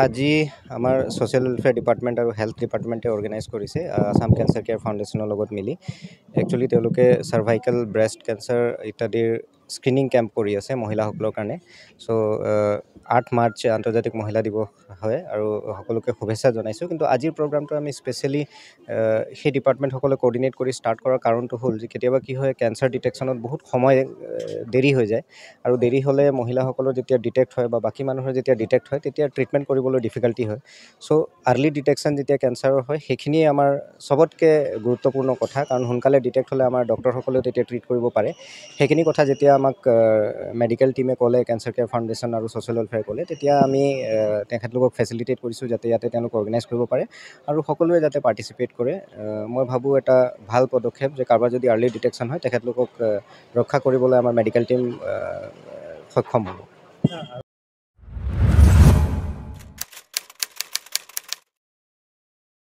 আজি আমাৰ social welfare department আৰু হেল্থ ডিপাৰ্টমেণ্টে অৰ্গেনাইজ কৰিছে আসাম কেঞ্চাৰ কেয়াৰ ফাউণ্ডেশ্যনৰ লগত মিলি। একচুৱেলি তেওঁলোকে চাৰ্ভাইকেল ব্ৰেষ্ট কেঞ্চাৰ ইত্যাদিৰ স্ক্ৰিনিং কেম্প কৰি আছে মহিলাসকলৰ কাৰণে। চ' 8 মাৰ্চ আন্তৰ্জাতিক মহিলা দিৱস হয় আৰু সকলোকে শুভেচ্ছা জনাইছোঁ। কিন্তু আজিৰ প্ৰগ্ৰামটো আমি স্পেচিয়েলি সেই ডিপাৰ্টমেণ্টসকলে কোঅৰ্ডিনেট কৰি ষ্টাৰ্ট কৰাৰ কাৰণটো হ'ল যে কেতিয়াবা কি হয়, কেঞ্চাৰ ডিটেকশ্যনত বহুত সময় দেৰি হৈ যায় আৰু দেৰি হ'লে মহিলাসকলৰ যেতিয়া ডিটেক্ট হয় বা বাকী মানুহৰ যেতিয়া ডিটেক্ট হয় তেতিয়া ট্ৰিটমেণ্ট কৰিবলৈ ডিফিকাল্টি হয়। চ' আৰ্লি ডিটেকশ্যন যেতিয়া কেঞ্চাৰৰ হয় সেইখিনিয়ে আমাৰ চবতকৈ গুৰুত্বপূৰ্ণ কথা, কাৰণ সোনকালে ডিটেক্ট হ'লে আমাৰ ডক্টৰসকলেও তেতিয়া ট্ৰিট কৰিব পাৰে। সেইখিনি কথা যেতিয়া আমাক মেডিকেল টীমে ক'লে, কেঞ্চাৰ কেয়াৰ ফাউণ্ডেশ্যন আৰু ছ'চিয়েল ৱেলফেয়াৰে ক'লে, তেতিয়া আমি তেখেতলোকক ফেচিলিটেট কৰিছোঁ যাতে ইয়াতে তেওঁলোক অৰ্গেনাইজ কৰিব পাৰে আৰু সকলোৱে যাতে পাৰ্টিচিপেট কৰে। মই ভাবোঁ এটা ভাল পদক্ষেপ যে কাৰোবাৰ যদি আৰ্লি ডিটেকশ্যন হয় তেখেতলোকক ৰক্ষা কৰিবলৈ আমাৰ মেডিকেল টীম সক্ষম হ'ব।